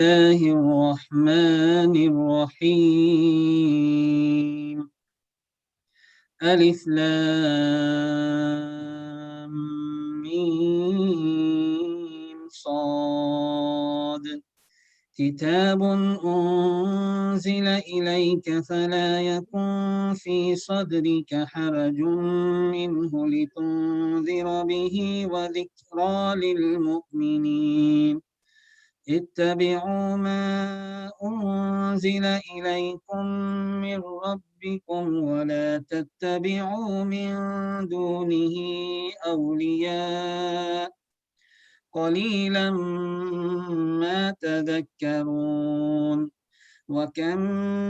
الله الرحمن الرحيم. ألف لام ميم صاد. كتاب أنزل إليك فلا يكن في صدرك حرج منه لتنذر به وذكرى للمؤمنين. اتبعوا ما أنزل إليكم من ربكم ولا تتبعوا من دونه أولياء قليلا ما تذكرون. وكم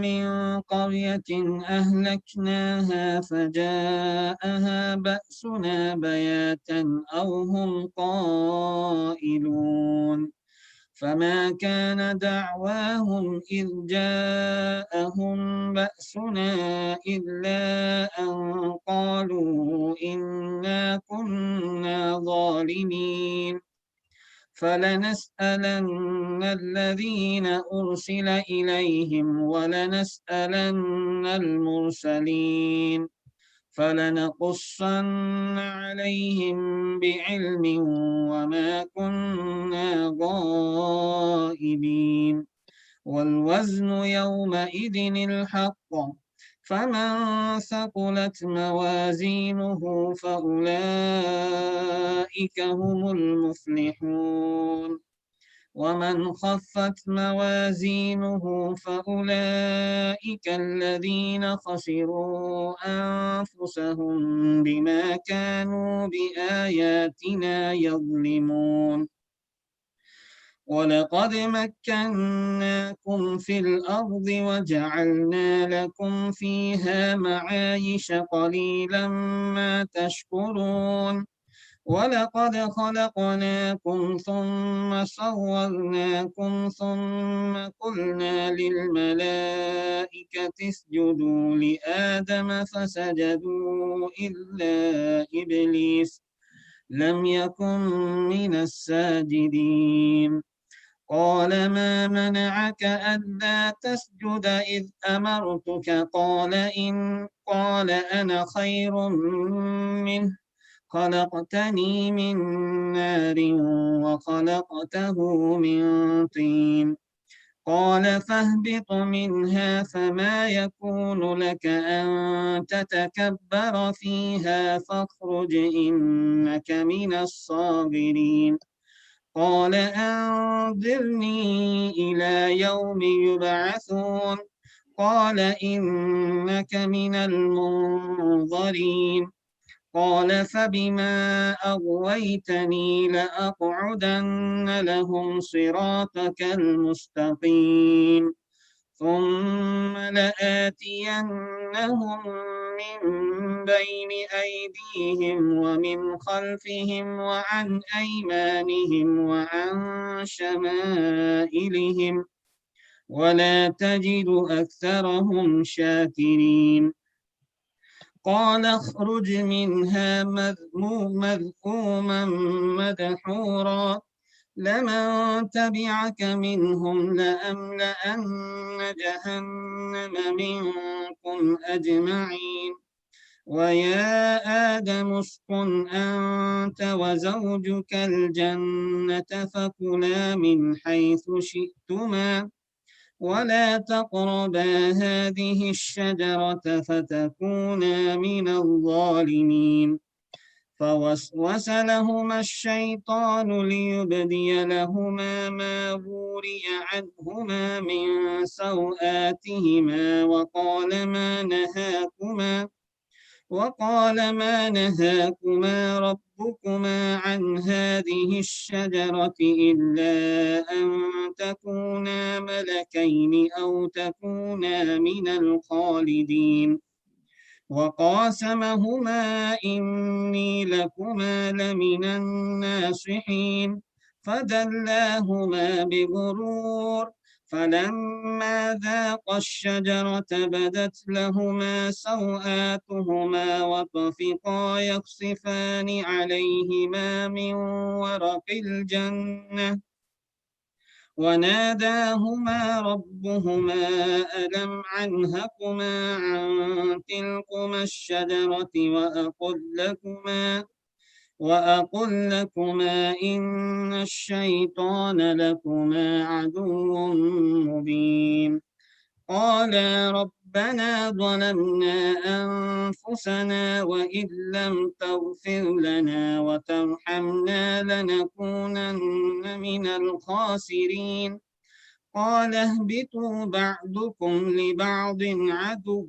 من قرية أهلكناها فجاءها بأسنا بياتا أو هم قائلون. فما كان دعواهم إذ جاءهم بأسنا إلا أن قالوا إنا كنا ظالمين. فلنسألن الذين أرسل إليهم ولنسألن المرسلين. فلنقصن عليهم بعلم وما كنا غائبين. والوزن يومئذ الحق. فمن ثقلت موازينه فأولئك هم المفلحون. ومن خفت موازينه فأولئك الذين خسروا أنفسهم بما كانوا بآياتنا يظلمون. ولقد مكناكم في الأرض وجعلنا لكم فيها معايش قليلا ما تشكرون. ولقد خلقناكم ثم صورناكم ثم قلنا للملائكة اسجدوا لآدم فسجدوا إلا إبليس لم يكن من الساجدين. قال ما منعك ألا تسجد إذ أمرتك؟ قال أنا خير منه خلقتني من نار وخلقته من طين. قال فاهبط منها فما يكون لك أن تتكبر فيها فاخرج إنك من الصاغرين. قال أنظرني إلى يوم يبعثون. قال إنك من المنظرين. قال فبما أغويتني لأقعدن لهم صراطك المستقيم ثم لآتينهم من بين أيديهم ومن خلفهم وعن أيمانهم وعن شمائلهم ولا تجد أكثرهم شاكرين. قال اخرج منها مذءوما مدحورا لمن تبعك منهم لأملأن جهنم منكم أجمعين. ويا آدم اسكن أنت وزوجك الجنة فكلا من حيث شئتما ولا تقربا هذه الشجرة فتكونا من الظالمين. فوسوس لهما الشيطان ليبدي لهما ما وري عنهما من سوآتهما وقال ما نهاكما ربكما عن هذه الشجرة إلا أن تكونا ملكين أو تكونا من الخالدين. وقاسمهما إني لكما لمن الناصحين فدلاهما بغرور. فلما ذاقا الشجرة بدت لهما سوآتهما وطفقا يخصفان عليهما من ورق الجنة وناداهما ربهما ألم أنهكما عن تلكما الشجرة وأقل لكما إن الشيطان لكما عدو مبين قالا ربنا ظلمنا أنفسنا وإن لم تغفر لنا وترحمنا لنكونن من الخاسرين قال اهبطوا بعضكم لبعض عدو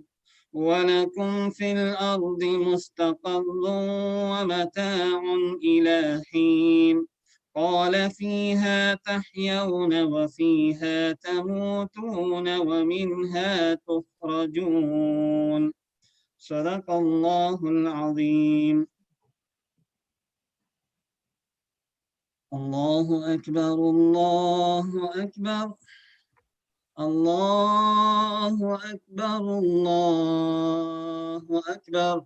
ولكم في الأرض مستقر ومتاع إلى حين قال فيها تحيون وفيها تموتون ومنها تخرجون صدق الله العظيم الله أكبر الله أكبر الله أكبر الله أكبر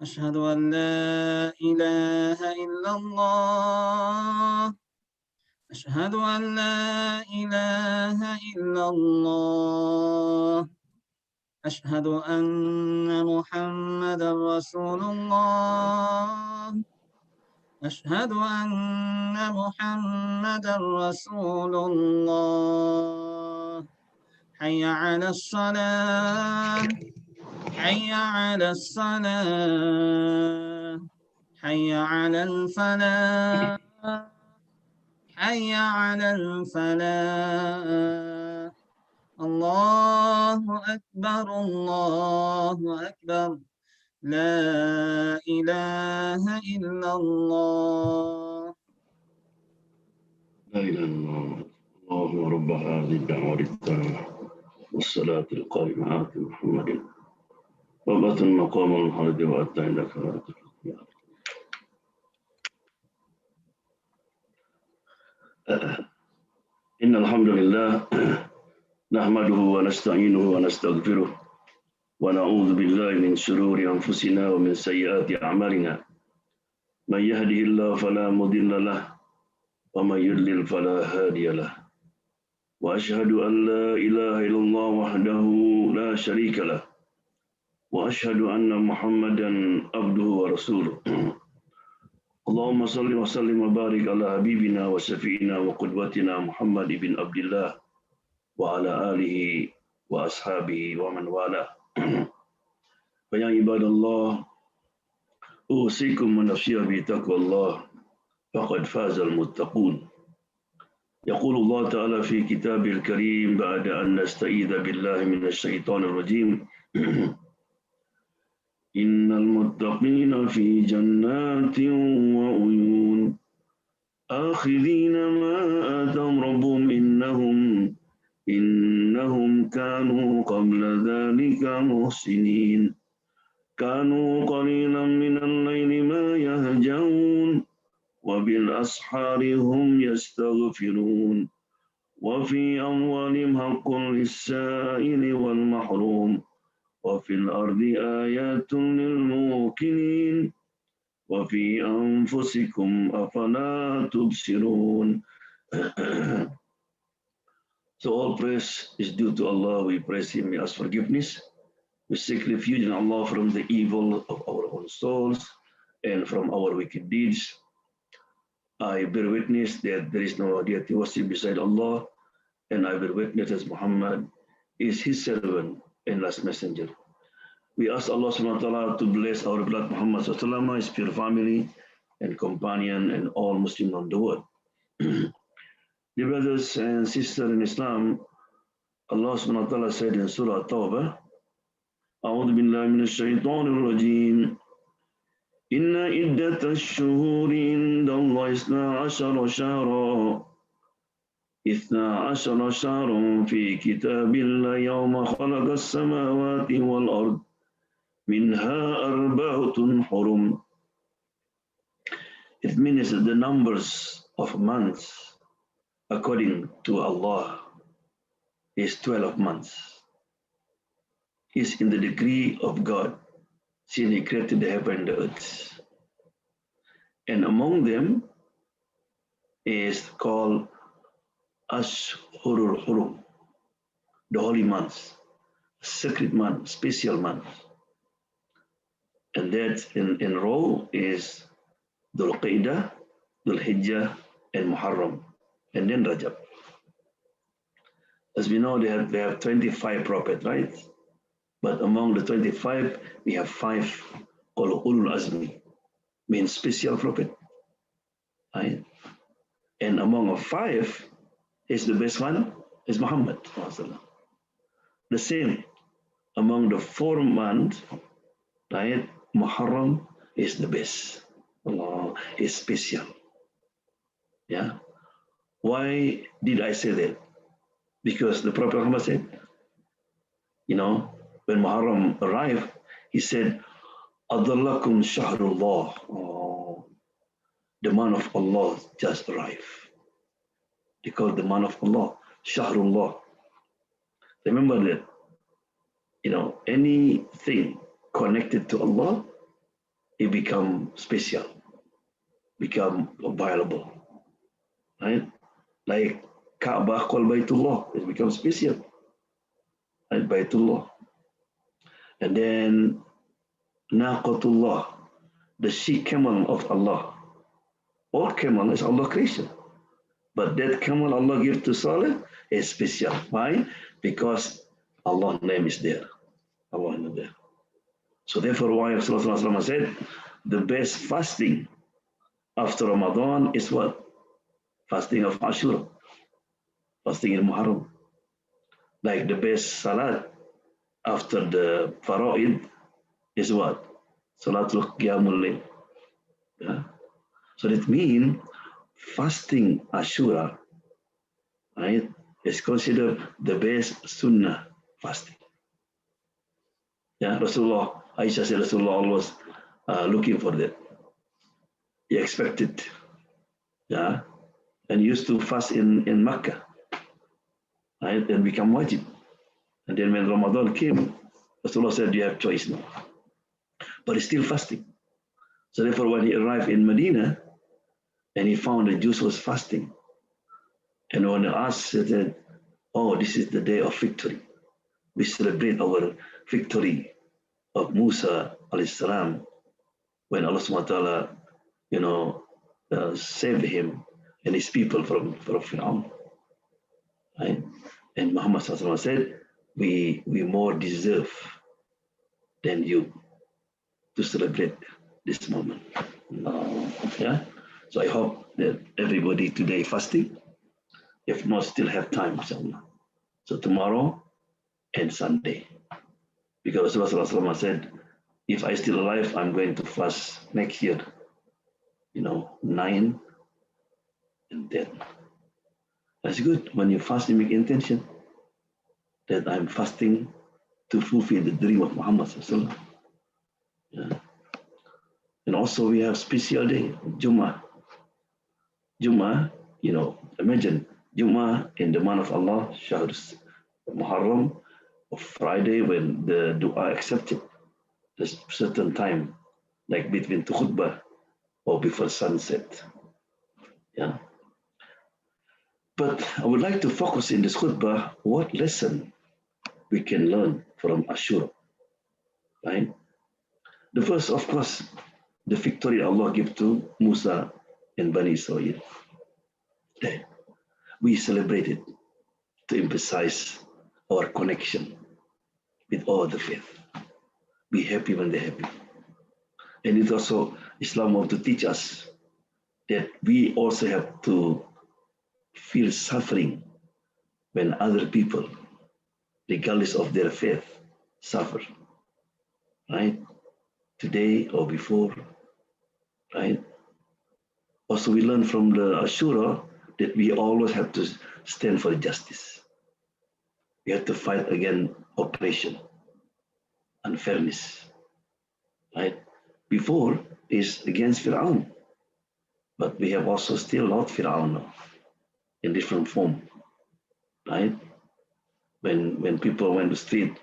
أشهد أن لا إله إلا الله أشهد أن لا إله إلا الله أشهد أن محمدا رسول الله أشهد أن محمدا رسول الله حي على الصلاة حي على الصلاة حي على الفلاح حي على الفلاح الله أكبر الله أكبر لا إله إلا الله لا إله إلا الله الله رب هذه الدعوة التامة والصلاة القائمة آت محمد وبات المقام المحمد وأتى عندك إن الحمد لله نحمده ونستعينه ونستغفره ونعوذ بالله من شرور أنفسنا ومن سيئات أعمالنا من يهده الله فلا مضل له ومن يضلل فلا هادي له وأشهد أن لا إله إلا الله وحده لا شريك له وأشهد أن محمدا عبده ورسوله اللهم صل وسلم وبارك على حبيبنا وشفيعنا وقدوتنا محمد بن عبد الله وعلى آله وأصحابه ومن والاه فيا عباد الله أوصيكم ونفسي بتقوى الله فقد فاز المتقون يقول الله تعالى في كتابه الكريم بعد أن نستعيذ بالله من الشيطان الرجيم إن المتقين في جنات وعيون آخذين ما آتاهم ربهم إنهم كانوا قبل ذلك محسنين كانوا قليلا من الليل ما يهجعون وبالأسحار هم يستغفرون وفي أموالهم حق للسائل والمحروم وفي الأرض آيات للموقنين وفي أنفسكم أفلا تبصرون. So all praise is due to Allah. We praise Him, we ask forgiveness. We seek refuge in Allah from the evil of our own souls and from our wicked deeds. I bear witness that there is no deity worship beside Allah, and I bear witness that Muhammad is His servant and last messenger. We ask Allah subhanahu wa ta'ala to bless our beloved Muhammad sallallahu alaihi wasallam, his pure family and companion, and all Muslims on the world. Dear brothers and sisters in Islam, Allah subhanahu wa ta'ala said in Surah Tawbah, أعوذ بالله من الشيطان الرجيم إن عدة الشهور عند الله 12 شهرا في كتاب الله يوم خلق السماوات والأرض منها 4 حرم. It means the numbers of months according to Allah is 12 months. Is in the degree of God since He created the heaven and the earth. And among them is called Ashurul Hurum, the holy months, sacred month, special month. And that in row is Dhul Qaidah, Dhul Hijjah, and Muharram, and then Rajab. As we know, they have 25 prophets, right? But among the 25, we have 5 called Ulul Azmi, means special prophet, right? And among 5 is the best one is Muhammad. The same among the 4 months, right? Muharram is the best. Allah is special. Yeah. Why did I say that? Because the Prophet Muhammad said, when Muharram arrived, he said, Adallakum Shahrullah. Oh, the month of Allah just arrived. They call it the month of Allah, Shahrullah. Remember that, anything connected to Allah, it become special, become viable, right? Like Kaabah called Baitullah, it becomes special, right? Baitullah. And then Naqatullah, the she camel of Allah. All camel is Allah creation. But that camel Allah gives to Saleh is special. Why? Because Allah's name is there. Allah is there. So therefore, why Rasulullah said, the best fasting after Ramadan is what? Fasting of Ashura. Fasting in Muharram. Like the best salat after the Fara'id is what? Salatul Qiyamul Layl. Yeah? So that means fasting Ashura, right, is considered the best sunnah fasting. Yeah, Rasulullah, Aisha said Rasulullah always looking for that. He expected, yeah, and used to fast in Makkah, right, and become wajib. And then when Ramadan came, Rasulullah said, you have choice now. But he's still fasting. So therefore, when he arrived in Medina, and he found the Jews was fasting, and when he asked, he said, oh, this is the day of victory. We celebrate our victory of Musa alayhi salam when Allah subhanahu wa ta'ala, saved him and his people from Fir'aun. Right? And Muhammad said, we more deserve than you to celebrate this moment. Yeah. So I hope that everybody today fasting. If not, still have time, inshallah. So tomorrow and Sunday. Because Rasulullah said, if I still alive, I'm going to fast next year. 9 and 10. That's good. When you fast, you make intention that I'm fasting to fulfill the dream of Muhammad. Yeah. And also we have special day, Jummah. Jummah, imagine Jummah in the month of Allah, Shahr Muharram, or Friday when the dua accepted. There's certain time, like between two khutbah or before sunset. Yeah. But I would like to focus in this khutbah what lesson we can learn from Ashura. Right? The first, of course, the victory Allah gave to Musa and Bani Israel. We celebrated to emphasize our connection with all the faith. Be happy when they're happy. And it also, Islam wants to teach us that we also have to feel suffering when other people, regardless of their faith, suffer. Right? Today or before, right? Also, we learn from the Ashura that we always have to stand for justice. We have to fight against oppression, unfairness, right? Before is against Fir'aun, but we have also still not Fir'aun now, in different form, right? When people went to street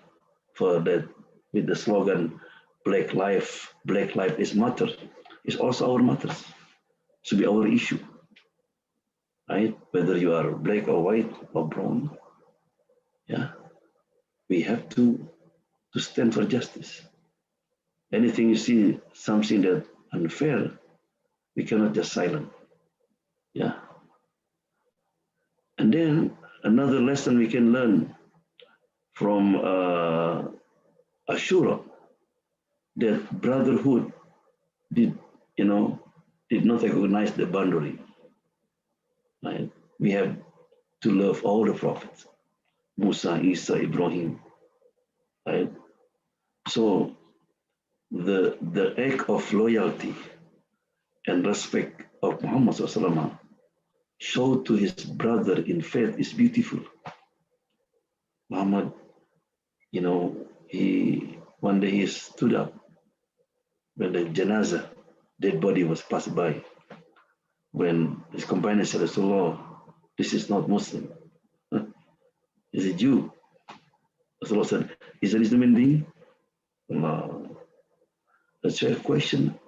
for that with the slogan Black life is matter, it's also our matters. Should be our issue. right? Whether you are black or white or brown, yeah, we have to stand for justice. Anything you see, something that unfair, we cannot just silent. Yeah. And then another lesson we can learn from Ashura, that brotherhood did, you know, did not recognize the boundary. Right? We have to love all the prophets, Musa, Isa, Ibrahim. Right? So the act of loyalty and respect of Muhammad SAW showed to his brother in faith is beautiful. Muhammad, he one day he stood up when the janazah, dead body was passed by. When his companion said, Rasulullah, this is not Muslim. He's a Jew. Rasulullah said, is there a human being? That's a question.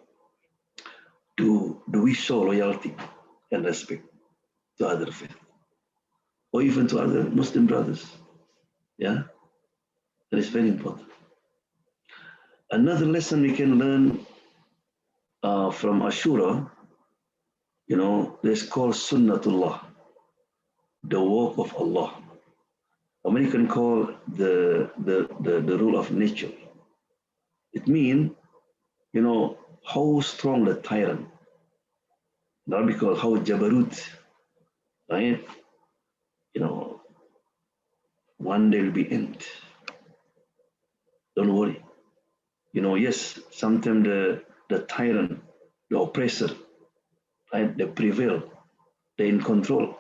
Do we show loyalty and respect to other faith? Or even to other Muslim brothers? Yeah, that is very important. Another lesson we can learn from Ashura, this called Sunnatullah, the work of Allah. American call the rule of nature. It means, how strong the tyrant, not because how Jabarut, right? One day will be end. Don't worry. Yes, sometimes the tyrant, the oppressor, right, they prevail, they're in control.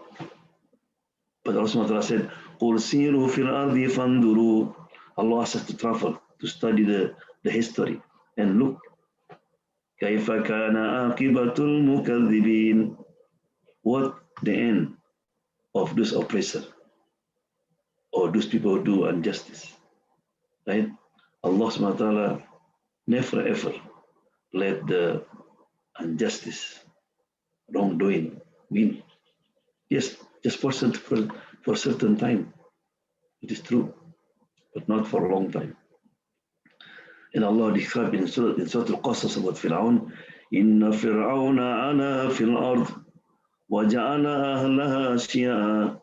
But Allah said, قُلْ سِيرُوا فِي الْأَرْضِ فَانْظُرُوا. Allah asks us to travel, to study the history, and look. كَيْفَ كَانَ عَاقِبَةُ الْمُكَذِّبِينَ. What the end of this oppressor or those people who do injustice, right? Allah subhanahu wa ta'ala never ever let the injustice, wrongdoing win. Yes, just for certain time, it is true, but not for a long time. And Allah described in Surah Al-Qasas about Fir'aun, Inna Fir'auna ala fil ard, wa ja'ala ahlaha shi'a,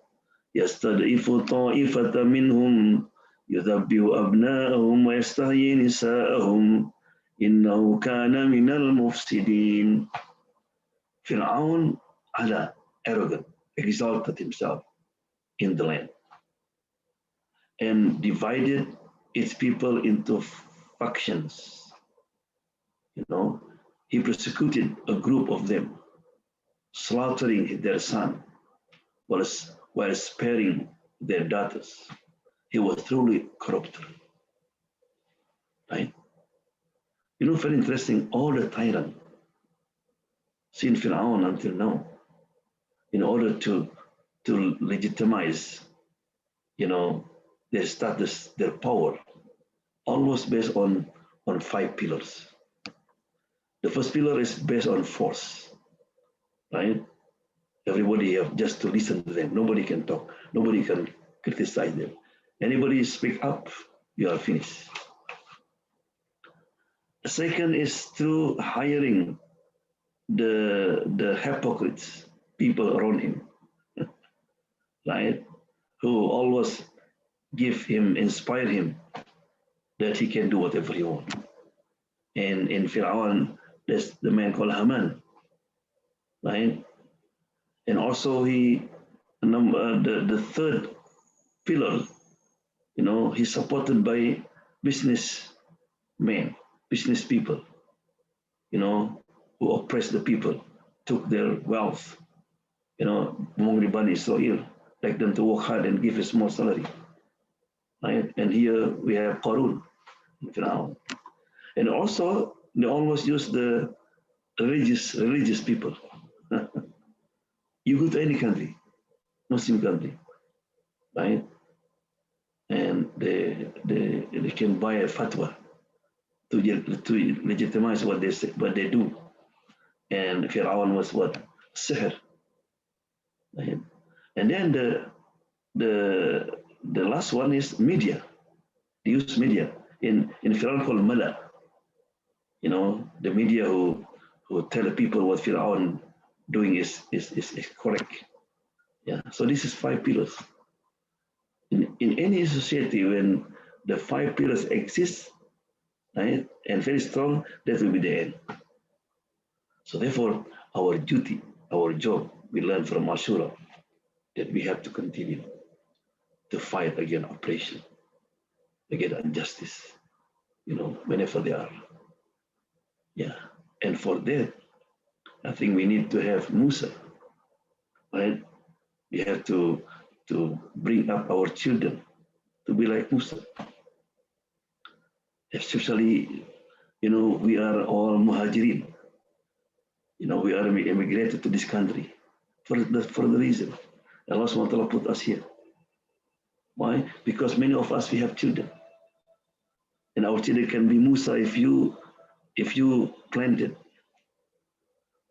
yastad'ifu ta'ifata minhum, yudhabbihu abna'ahum wa yastahyi nisa'ahum, innahu kana minal mufsidin. Fir'aun ala, arrogant, exalted himself in the land and divided its people into factions. He persecuted a group of them, slaughtering their son while sparing their daughters. He was truly corrupt. Right? Very interesting, all the tyrant since Fir'aun until now, in order to legitimize, their status, their power, almost based on 5 pillars. The first pillar is based on force, right? Everybody have just to listen to them. Nobody can talk. Nobody can criticize them. Anybody speak up, you are finished. The second is through hiring the hypocrites, people around him, right? Who always inspire him that he can do whatever he wants. And in Fir'aun, there's the man called Haman, right? And also the third pillar, he's supported by businessmen, business people, who oppress the people, took their wealth, among the Bani Israel, like them to work hard and give a small salary, right? And here we have Qarun, Fir'aun. And also, they always use the religious people. You go to any country, Muslim country, right? And they can buy a fatwa to legitimize what they do. And Fir'aun was what? Sihr. Right? And then the last one is media. They use media in Quran called Mala. The media who tell people what Fir'aun doing is correct. Yeah. So this is five pillars. In any society, when the five pillars exist, right, and very strong, that will be the end. So therefore, our duty, our job, we learn from Ashura that we have to continue to fight against oppression, against injustice, whenever they are. Yeah. And for that, I think we need to have Musa, right? We have to bring up our children to be like Musa. Especially, we are all muhajirin. We are immigrated to this country for the reason Allah SWT put us here. Why? Because many of us we have children, and our children can be Musa if you planted.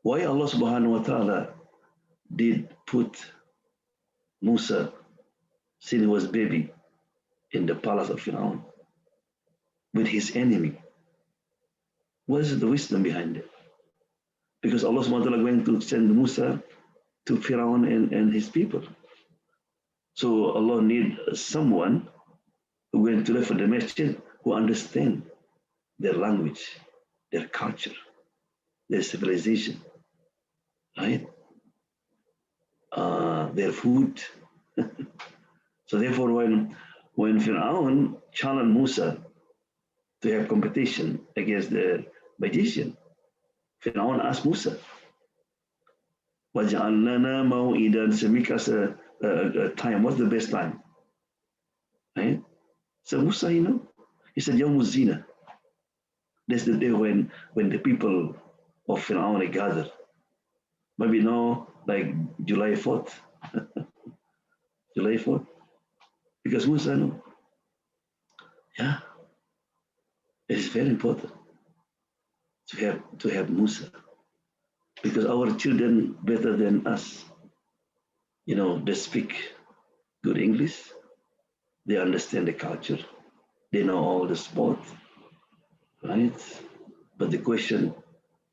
Why Allah Subhanahu wa Taala did put Musa since he was baby in the palace of Fir'aun with his enemy? What is the wisdom behind it? Because Allah subhanahu wa ta'ala going to send Musa to Fir'aun and his people. So Allah need someone who going to live for the masjid who understand their language, their culture, their civilization, right? Their food. So therefore, when Fir'aun challenged Musa to have competition against the magician, Fir'aun asked Musa, وَجَعَلْ لَنَا مَوْئِدًا, make us a time. What's the best time? Right? So Musa, he said, Yawm Zina. That's the day when the people of Fir'aun gather. Maybe now, like July 4th. July 4th. Because Musa know. Yeah. It is very important to have Musa. Because our children better than us. They speak good English. They understand the culture. They know all the sport. Right? But the question,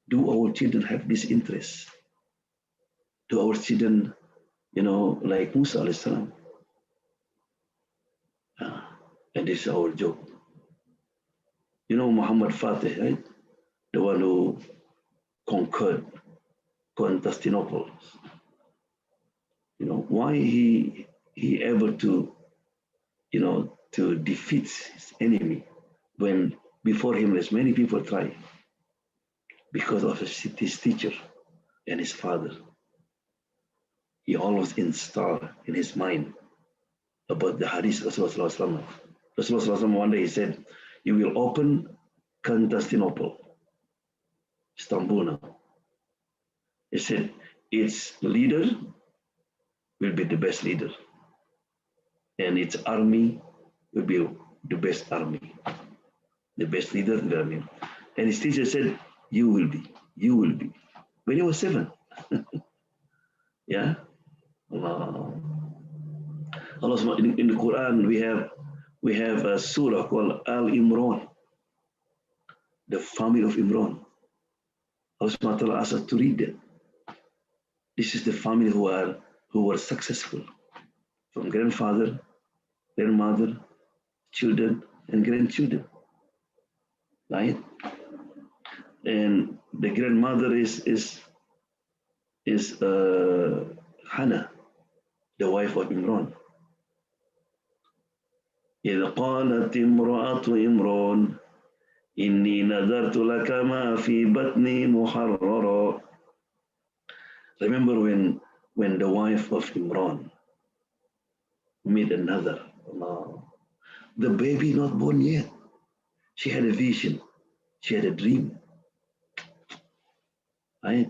do our children have this interest? Do our children, like Musa alayhi salam? And this is our job. Muhammad Fatih, right? The one who conquered Constantinople. Why he able to, to defeat his enemy when before him there's many people try, because of his teacher and his father. He always installed in his mind about the hadith of Rasulullah. Rasulullah one day he said, you will open Constantinople, Istanbul now. He said, its leader will be the best leader, and its army will be the best army. The best leader, the army. And his teacher said, you will be. When he was 7. Yeah? Allah. Allah in the Quran we have a surah called Al Imran, the family of Imran. Allah asked us to read that. This is the family who were successful, from grandfather, grandmother, children, and grandchildren. Right? And the grandmother is Hannah, the wife of Imran. إذ قالت امرأة إمران إني نذرت لك ما في بطني محررا. Remember when the wife of Imran made another. The baby not born yet. She had a vision. She had a dream. Right?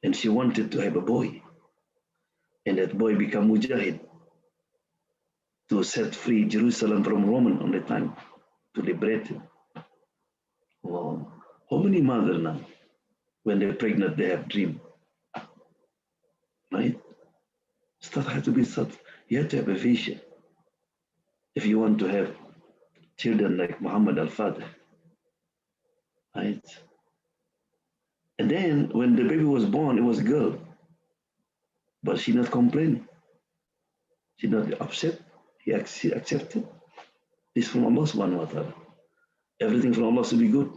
And she wanted to have a boy. And that boy became Mujahid to set free Jerusalem from Roman on the time, to liberate him. Wow. How many mothers now, when they're pregnant, they have dream? Right? Start have to be thought. You have to have a vision if you want to have children like Muhammad al-Fatih, right? And then when the baby was born, it was a girl, but she not complaining. She not upset. She accepted. This from Allah subhanahu wa ta'ala. Everything from Allah should be good.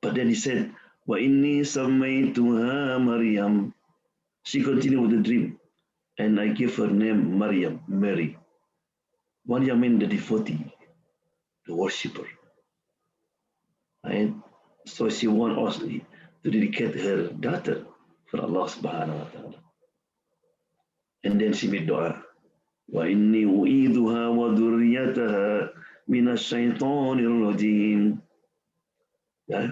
But then he said, وَإِنِّي سَمَّيْتُهَا Maryam. She continued with the dream. And I gave her name Maryam, Mary. Maryam means the devotee, the worshipper. And so she wants us to dedicate her daughter for Allah subhanahu wa ta'ala. And then she made dua. وَإِنِّي أُعِيذُهَا وَذُرِّيَّتَهَا مِنَ الشَّيْطَانِ الرَّجِيمِ.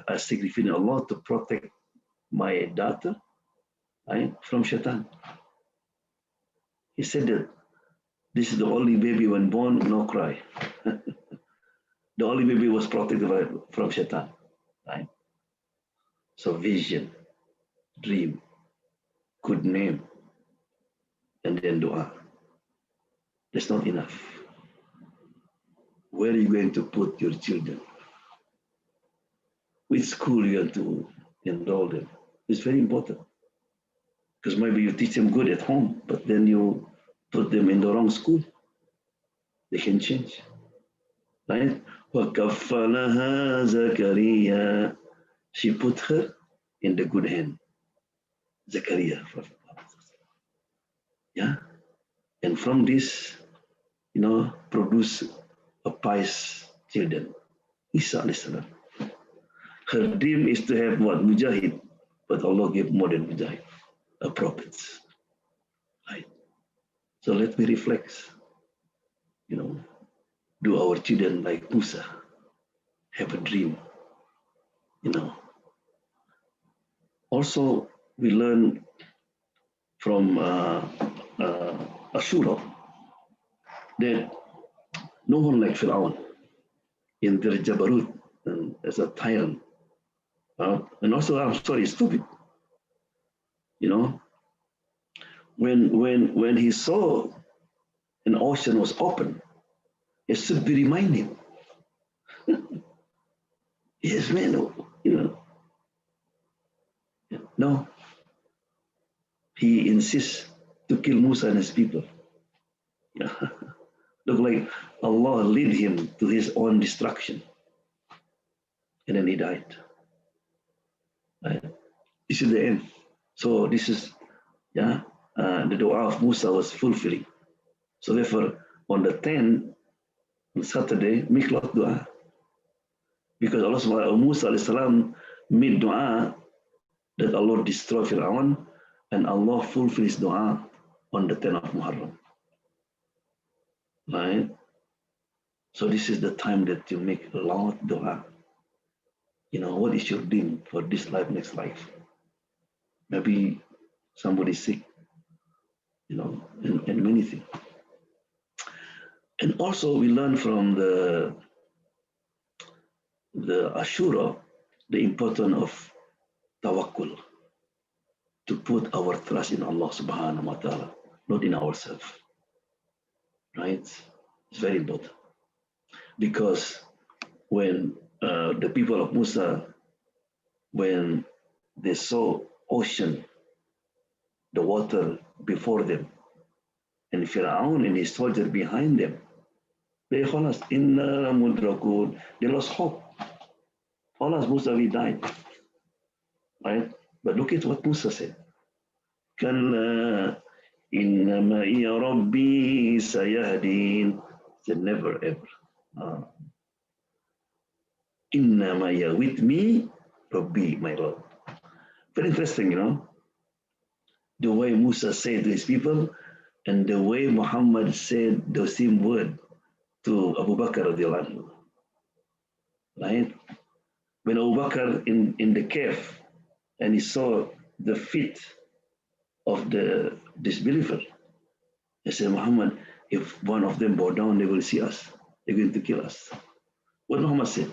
I seek refuge in Allah to protect my daughter, right, from shaitan. He said that this is the only baby when born, no cry. The only baby was protected from shaitan, right? So vision, dream, good name, and then dua. That's not enough. Where are you going to put your children? Which school you going to enroll them? It's very important. Because maybe you teach them good at home, but then you put them in the wrong school. They can change. Right? وَكَفَّلَهَا زَكَرِيَّا. She put her in the good hand. Zakaria. Yeah? And from this, produce a pious children. Isa alayhi salam. Her dream is to have what? Mujahid. But Allah gave more than Mujahid. A prophet. Right? So let me reflect. Do our children like Musa have a dream? Also, we learn from Ashura that no one like Fir'aun in their Jabarut and as a tyrant. And also, I'm sorry, stupid. When he saw an ocean was open, it should be reminding. Yes, man, No, he insists to kill Musa and his people. Look like Allah led him to his own destruction. And then he died. Right? This is the end. So this is, the dua of Musa was fulfilling. So therefore, on the 10th, on Saturday, make lot of dua. Because Allah subhanahu Musa alayhi salam made dua that Allah destroy Fir'aun, and Allah fulfill his dua on the 10th of Muharram. Right? So this is the time that you make a lot of dua. What is your dream for this life, next life? Maybe somebody sick, and many things. And also we learn from the Ashura the importance of tawakkul, to put our trust in Allah subhanahu wa ta'ala, not in ourselves. Right? It's very important. Because when the people of Musa, when they saw ocean, the water before them, and Fir'aun and his soldier behind them, they lost hope. Khalas, Musa, we died. Right? But look at what Musa said. Kalla inna ma'iya rabbi sayahdin. Said never ever. Inna ma'iya, with me, Rabbi, my Lord. Very interesting, the way Musa said to his people, and the way Muhammad said the same word to Abu Bakr radiallahu anhu. Right? When Abu Bakr in the cave, and he saw the feet of the disbeliever, he said, Muhammad, if one of them bow down, they will see us. They're going to kill us. What Muhammad said?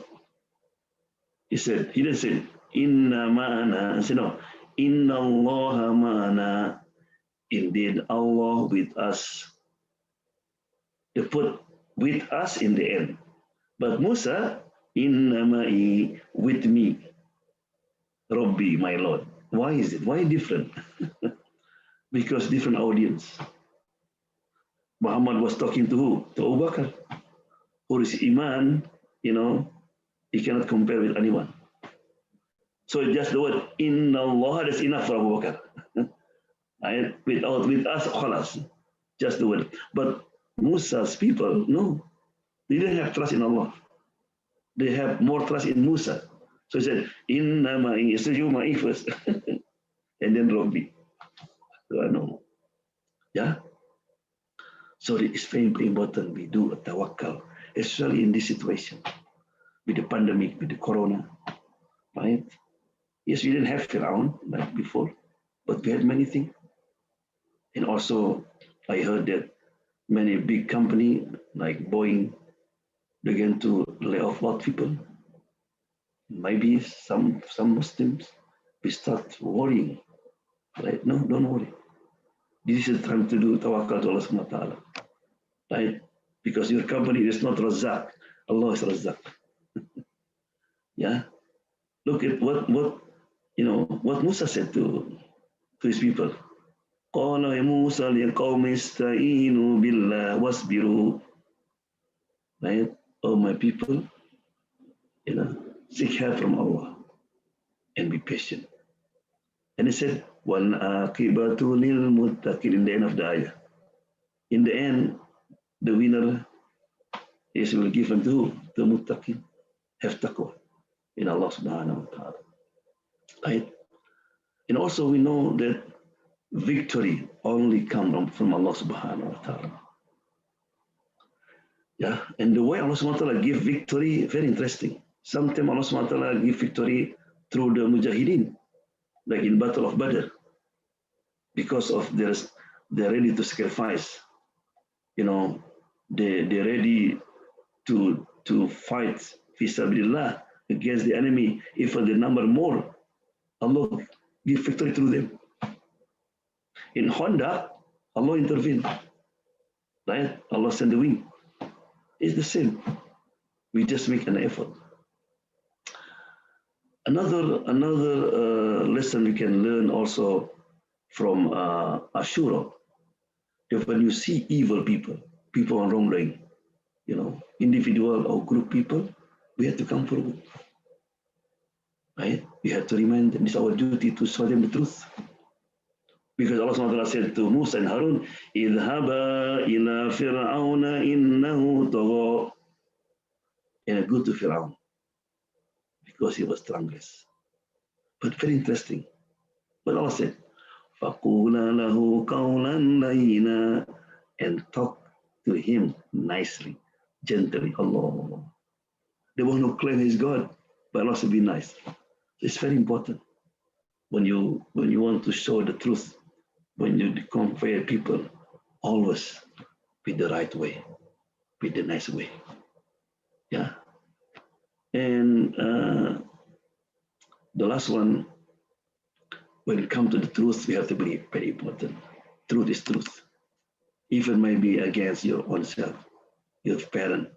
He didn't say, Inna ma'ana. He said, no, Inna Allah ma'ana. Indeed, Allah with us. They put with us in the end. But Musa, innama'i, with me, Rabbi, my Lord. Why is it? Why different? Because different audience. Muhammad was talking to who? To Abu Bakr. Who is Iman, he cannot compare with anyone. So just the word, Inna Allah, that's enough for Abu Bakr. With us, khalas. Just the word. But Musa's people, no. They didn't have trust in Allah. They have more trust in Musa. So he said, Inna ma'i, so you ma'i first. And then Rabbi. So I know. Yeah? So it's very important we do a tawakkul, especially in this situation, with the pandemic, with the corona, right? Yes, we didn't have Fir'aun like before, but we had many things. And also, I heard that many big company like Boeing began to lay off a lot of people. Maybe some Muslims, we start worrying, right? No, don't worry. This is the time to do tawakkul to Allah subhanahu wa ta'ala, right? Because your company is not Razak, Allah is Razak. Yeah? Look at what Musa said to his people. قال يا موسى لقوم استعينوا بالله واصبروا. Right? Oh my people, seek help from Allah and be patient. And he said, وَالْعَاقِبَةُ لِلْمُتَّقِينَ, in the end of the ayah. In the end, the winner is will give unto the muttaqin, have taqwa in Allah subhanahu wa ta'ala. Right? And also we know that victory only comes from Allah subhanahu wa ta'ala. Yeah, and the way Allah subhanahu wa ta'ala give victory, very interesting. Sometimes Allah subhanahu wa ta'ala give victory through the mujahideen, like in Battle of Badr, because of they're ready to sacrifice. They're ready to fight fisabilillah against the enemy. If the number more, Allah give victory through them. In Honda, Allah intervened. Right? Allah sent the wind. It's the same. We just make an effort. Another lesson we can learn also from Ashura, that when you see evil people on wrongdoing, individual or group people, we have to come forward. Right? We have to remind them, it's our duty to show them the truth. Because Allah SWT said to Musa and Harun, إِذْهَبَا إِلَى فِرْعَوْنَ إِنَّهُ طَغَى. And go to Fir'aun, because he was tongueless. But very interesting. But Allah said, فَقُولَا لَهُ قَوْلًا لَيِّنًا, and talk to him nicely, gently. Allah. They want to claim he's God, but Allah said, be nice. It's very important. When you want to show the truth, when you compare people, always with the right way, with the nice way. Yeah. And the last one, when it comes to the truth, we have to be very important. Truth is truth. Even maybe against your own self, your parent,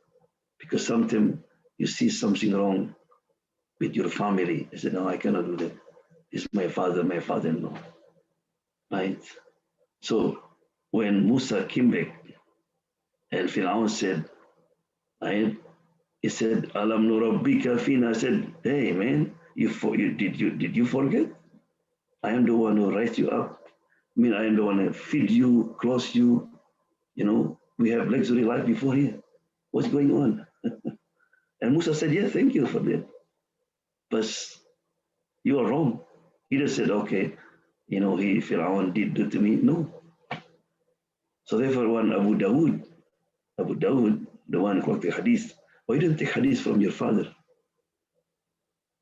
because sometimes you see something wrong with your family. You say, no, I cannot do that. It's my father-in-law. Right? So when Musa came back and Fir'aun said, right, he said, Alam nurabbika fina. I said, hey man, did you forget? I am the one who raised you up. I am the one who feed you, clothe you. We have luxury life before here. What's going on? And Musa said, yeah, thank you for that. But you are wrong. He just said, okay, Fir'aun did that to me. No. So therefore, one Abu Dawud, the one who collected hadith, why didn't take hadith from your father?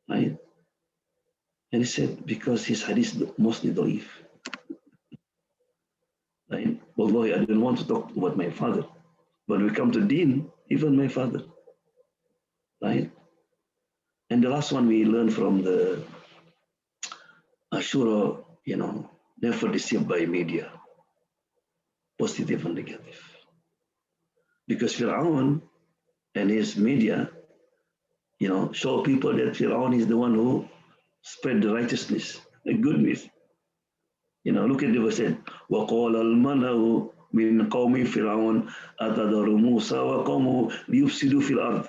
Right? And he said, because his hadith mostly da'if. Right? Wallahi, I don't want to talk about my father. But when we come to deen, even my father. Right? And the last one we learned from the Ashura, never deceived by media. positive and negative. Because Fir'aun and his media, show people that Fir'aun is the one who spread the righteousness, the goodness. Look at the verse. وَقَالَ الْمَلَأُ مِنْ قَوْمِ فِرْعَوْنَ أَتَذَرُ مُوسَى وَقَوْمَهُ لِيُفْسِدُوا فِي الْأَرْضِ.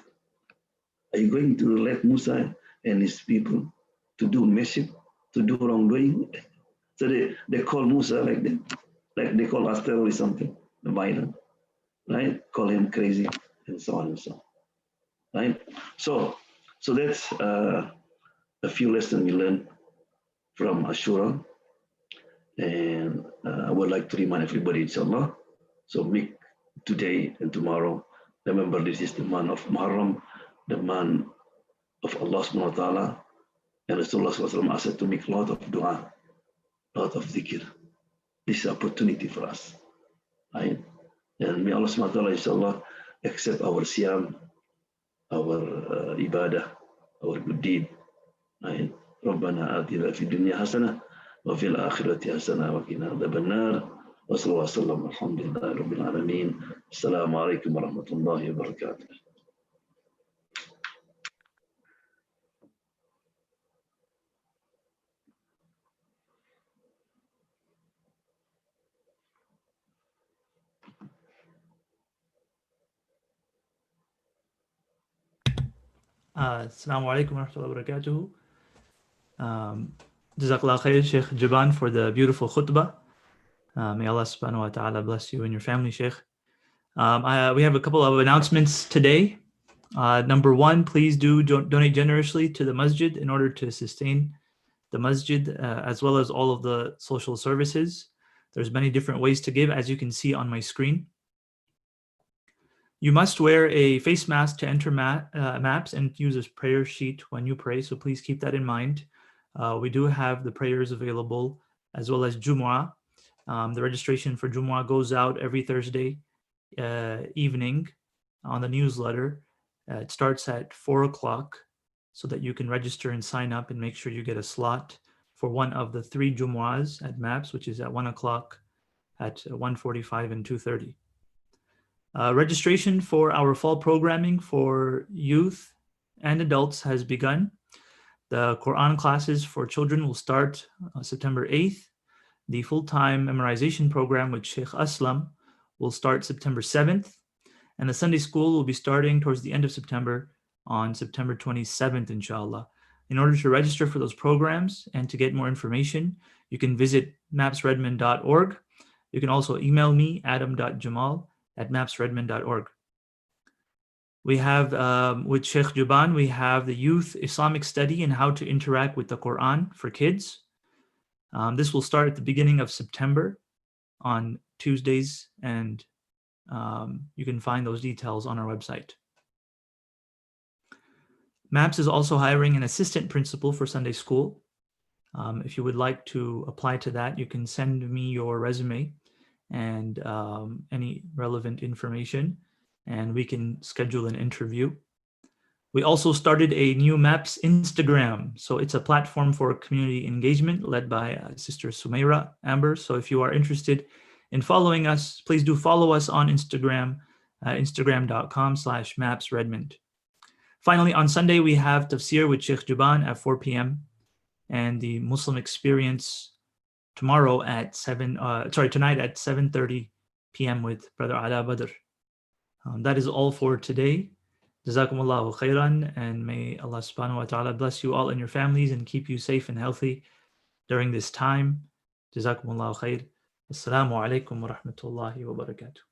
Are you going to let Musa and his people to do mischief, to do wrongdoing? So they call Musa like that, like they call us terrorist something, violent, right? Call him crazy, and so on and so on, right? So that's a few lessons we learned from Ashura, and I would like to remind everybody, inshallah. So make today and tomorrow. Remember, this is the month of Muharram, the month of Allah subhanahu wa ta'ala, and Rasulullah sallallahu asked us to make a lot of dua, a lot of dhikr. This is an opportunity for us, right? And may Allah subhanahu wa ta'ala, inshallah, accept our siyam, our ibadah, our good deed, right? ربنا آتنا في الدنيا حسنة وفي الآخرة حسنة وقنا عذاب النار وصلى الله وسلم الحمد لله رب العالمين. السلام عليكم ورحمة الله وبركاته. Assalamu alaikum wa rahmatullahi wa barakatuh. Jazakallah khair, Sheikh Joban, for the beautiful khutbah. May Allah subhanahu wa ta'ala bless you and your family, Sheikh. We have a couple of announcements today. Number one, please do donate generously to the masjid in order to sustain the masjid as well as all of the social services. There's many different ways to give, as you can see on my screen. You must wear a face mask to enter MAPS and use a prayer sheet when you pray, so please keep that in mind. We do have the prayers available as well as Jumu'ah. The registration for Jumu'ah goes out every Thursday evening on the newsletter. It starts at 4 o'clock so that you can register and sign up and make sure you get a slot for one of the 3 Jumu'ahs at MAPS, which is at 1 o'clock, at 1:45 and 2:30. Registration for our fall programming for youth and adults has begun. The Quran classes for children will start September 8th. The full-time memorization program with Sheikh Aslam will start September 7th. And the Sunday school will be starting towards the end of September on September 27th, inshallah. In order to register for those programs and to get more information, you can visit mapsredmond.org. You can also email me, adam.jamal@mapsredmond.org. We have, with Sheikh Joban, we have the Youth Islamic Study and How to Interact with the Quran for Kids. This will start at the beginning of September on Tuesdays, and you can find those details on our website. MAPS is also hiring an assistant principal for Sunday school. If you would like to apply to that, you can send me your resume and any relevant information, and we can schedule an interview. We also started a new MAPS Instagram. So it's a platform for community engagement led by Sister Sumaira Amber. So if you are interested in following us, please do follow us on Instagram, instagram.com/mapsredmond. Finally, on Sunday, we have Tafsir with Sheikh Joban at 4 p.m. and the Muslim Experience tonight at 7:30 p.m. with Brother Ala Badr. That is all for today. Jazakumullahu khairan, and may Allah subhanahu wa ta'ala bless you all and your families and keep you safe and healthy during this time. Jazakumullahu khair. Assalamu alaikum wa rahmatullahi wa barakatuh.